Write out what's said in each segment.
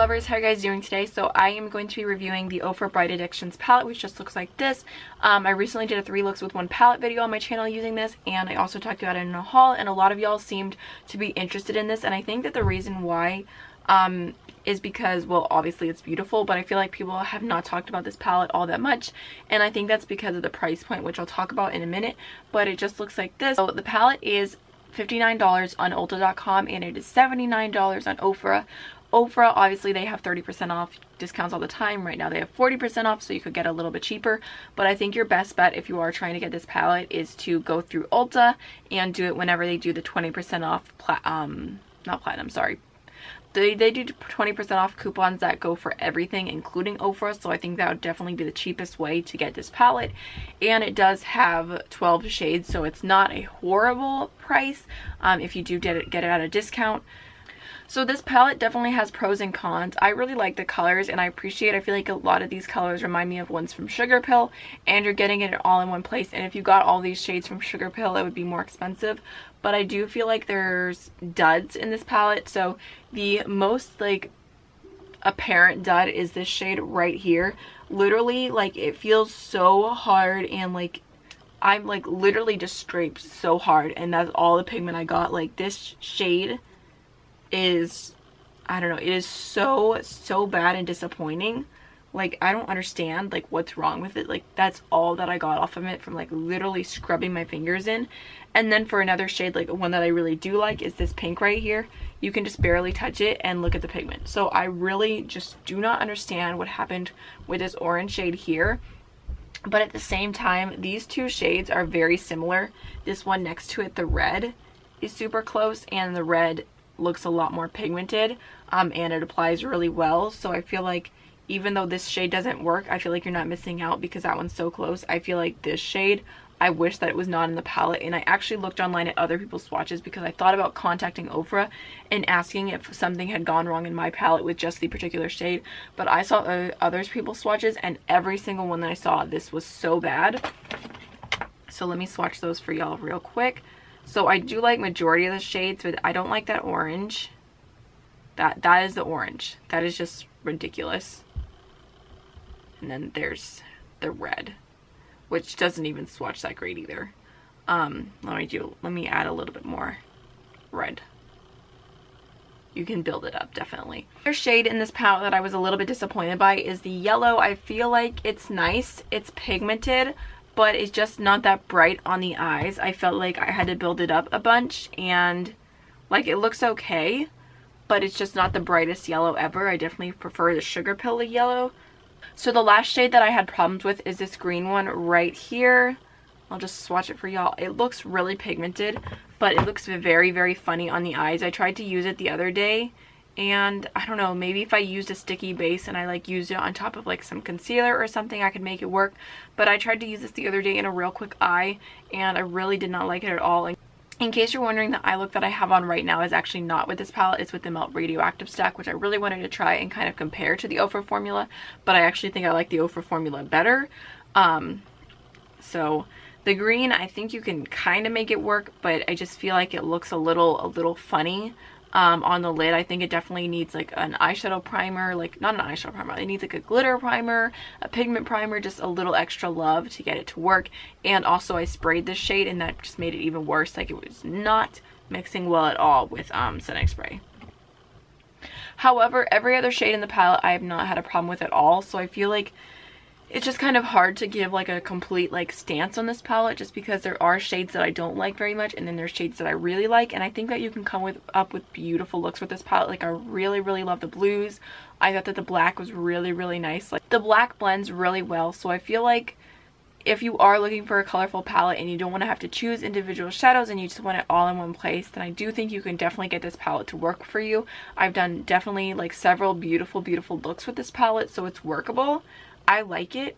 lovers, how are you guys doing today? So I am going to be reviewing the Ofra Bright Addictions palette, which just looks like this. I recently did a 3 looks with 1 palette video on my channel using this, and I also talked about it in a haul, and a lot of y'all seemed to be interested in this, and I think that the reason why is because, well, obviously it's beautiful, but I feel like people have not talked about this palette all that much, and I think that's because of the price point, which I'll talk about in a minute. But it just looks like this. So the palette is $59 on Ulta.com, and it is $79 on Ofra. Ofra, obviously they have 30% off discounts all the time. Right now they have 40% off, so you could get a little bit cheaper. But I think your best bet if you are trying to get this palette is to go through Ulta and do it whenever they do the 20% off, not platinum, sorry. They do 20% off coupons that go for everything, including Ofra, so I think that would definitely be the cheapest way to get this palette. And it does have 12 shades, so it's not a horrible price if you do get it at a discount. So this palette definitely has pros and cons. I really like the colors, and I feel like a lot of these colors remind me of ones from Sugar Pill, and you're getting it all in one place. And if you got all these shades from Sugar Pill, it would be more expensive. But I do feel like there's duds in this palette. So the most like apparent dud is this shade right here. Literally, like, it feels so hard, and like I'm like literally just scraped so hard, and that's all the pigment I got. Like, this shade is, I don't know, it is so bad and disappointing. Like, I don't understand like what's wrong with it. Like, that's all that I got off of it from like literally scrubbing my fingers in. And then for another shade, like one that I really do like, is this pink right here. You can just barely touch it and look at the pigment. So I really just do not understand what happened with this orange shade here. But at the same time, these two shades are very similar. This one next to it, the red, is super close, and the red looks a lot more pigmented, and it applies really well. So I feel like even though this shade doesn't work, I feel like you're not missing out because that one's so close. I feel like this shade, I wish that it was not in the palette. And I actually looked online at other people's swatches because I thought about contacting Ofra and asking if something had gone wrong in my palette with just the particular shade. But I saw other people's swatches, and every single one that I saw, this was so bad. So let me swatch those for y'all real quick. So I do like majority of the shades, but I don't like that orange. That is the orange. That is just ridiculous. And then there's the red, which doesn't even swatch that great either. Let me add a little bit more red. You can build it up, definitely. Another shade in this palette that I was a little bit disappointed by is the yellow. I feel like it's nice, it's pigmented, but it's just not that bright on the eyes. I felt like I had to build it up a bunch, and like, it looks okay, but it's just not the brightest yellow ever. I definitely prefer the Sugar Pill yellow. So the last shade that I had problems with is this green one right here. I'll just swatch it for y'all. It looks really pigmented, but it looks very funny on the eyes. I tried to use it the other day, and I don't know, maybe if I used a sticky base and I like used it on top of like some concealer or something, I could make it work. But I tried to use this the other day in a real quick eye, and I really did not like it at all. In case you're wondering, the eye look that I have on right now is actually not with this palette. It's with the Melt Radioactive stack, which I really wanted to try and kind of compare to the Ofra formula, but I actually think I like the Ofra formula better. So the green, I think you can kind of make it work, but I just feel like it looks a little funny on the lid. I think it definitely needs like an eyeshadow primer, like not an eyeshadow primer, it needs like a glitter primer, a pigment primer, just a little extra love to get it to work. And also I sprayed this shade, and that just made it even worse. Like, it was not mixing well at all with setting spray. However, every other shade in the palette I have not had a problem with at all, so I feel like it's just kind of hard to give like a complete like stance on this palette, just because there are shades that I don't like very much, and then there's shades that I really like. And I think that you can come up with beautiful looks with this palette. Like, I really love the blues. I thought that the black was really nice. Like, the black blends really well, so I feel like if you are looking for a colorful palette and you don't want to have to choose individual shadows and you just want it all in one place, then I do think you can definitely get this palette to work for you. I've done definitely like several beautiful looks with this palette, so it's workable. I like it.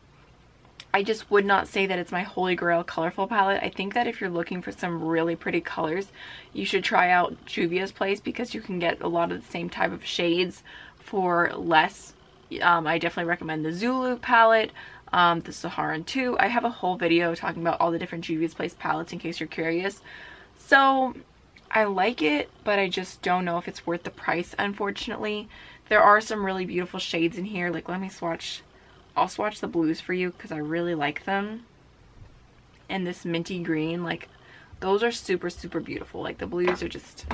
I just would not say that it's my holy grail colorful palette. I think that if you're looking for some really pretty colors, you should try out Juvia's Place, because you can get a lot of the same type of shades for less. I definitely recommend the Zulu palette, the Saharan too. I have a whole video talking about all the different Juvia's Place palettes in case you're curious. So I like it, but I just don't know if it's worth the price, unfortunately. There are some really beautiful shades in here. Like, let me swatch. I'll swatch the blues for you because I really like them. And this minty green, like, those are super, super beautiful. Like, the blues are just...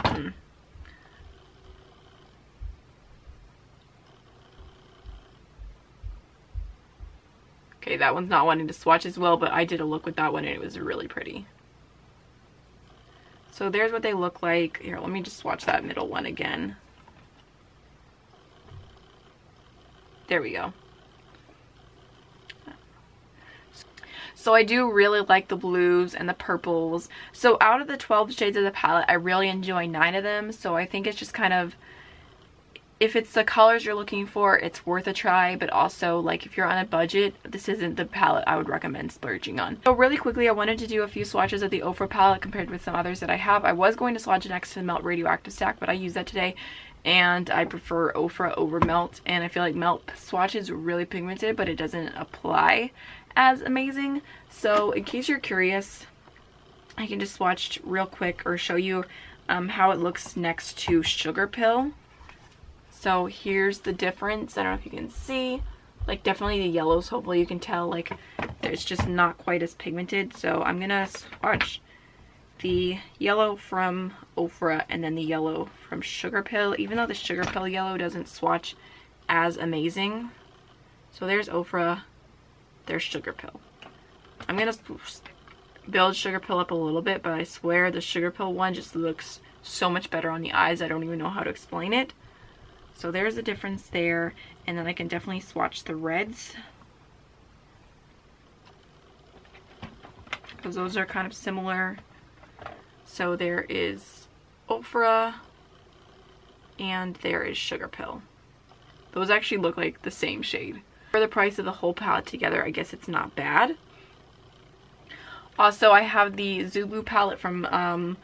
Okay, that one's not wanting to swatch as well, but I did a look with that one and it was really pretty. So there's what they look like. Here, let me just swatch that middle one again. There we go. So I do really like the blues and the purples. So out of the 12 shades of the palette, I really enjoy 9 of them. So I think it's just kind of, if it's the colors you're looking for, it's worth a try. But also, like, if you're on a budget, this isn't the palette I would recommend splurging on. So really quickly, I wanted to do a few swatches of the Ofra palette compared with some others that I have. I was going to swatch it next to the Melt Radioactive Stack, but I used that today. And I prefer Ofra over Melt. And I feel like Melt swatch is really pigmented, but it doesn't apply as amazing. So in case you're curious, I can just swatch real quick or show you how it looks next to Sugar Pill. So here's the difference. I don't know if you can see, like, definitely the yellows, hopefully you can tell, like, it's just not quite as pigmented. So I'm gonna swatch the yellow from Ofra and then the yellow from Sugar Pill, even though the Sugar Pill yellow doesn't swatch as amazing. So there's Ofra, there's Sugar Pill. I'm gonna build Sugar Pill up a little bit, but I swear the Sugar Pill one just looks so much better on the eyes. I don't even know how to explain it. So there's the difference there, and then I can definitely swatch the reds, because those are kind of similar. So there is Ofra and there is Sugar Pill. Those actually look like the same shade. For the price of the whole palette together, I guess it's not bad. Also, I have the Zulu palette from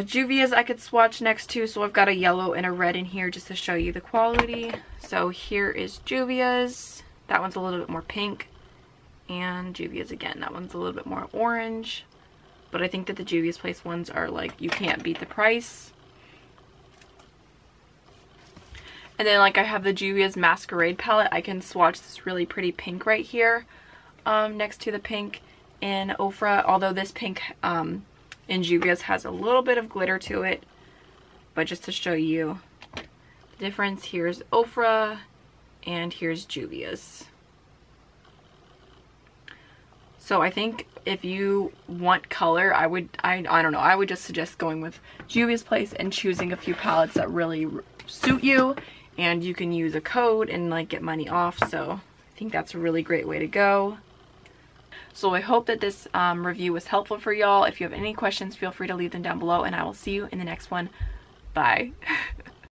Juvia's I could swatch next to. So I've got a yellow and a red in here just to show you the quality. So here is Juvia's. That one's a little bit more pink. And Juvia's again. That one's a little bit more orange. But I think that the Juvia's Place ones are like, you can't beat the price. And then, like, I have the Juvia's Masquerade palette. I can swatch this really pretty pink right here next to the pink in Ofra. Although this pink in Juvia's has a little bit of glitter to it. But just to show you the difference, here's Ofra and here's Juvia's. So I think if you want color, I don't know, I would just suggest going with Juvia's Place and choosing a few palettes that really suit you. And you can use a code and, like, get money off. So I think that's a really great way to go. So I hope that this review was helpful for y'all. If you have any questions, feel free to leave them down below, and I will see you in the next one. Bye.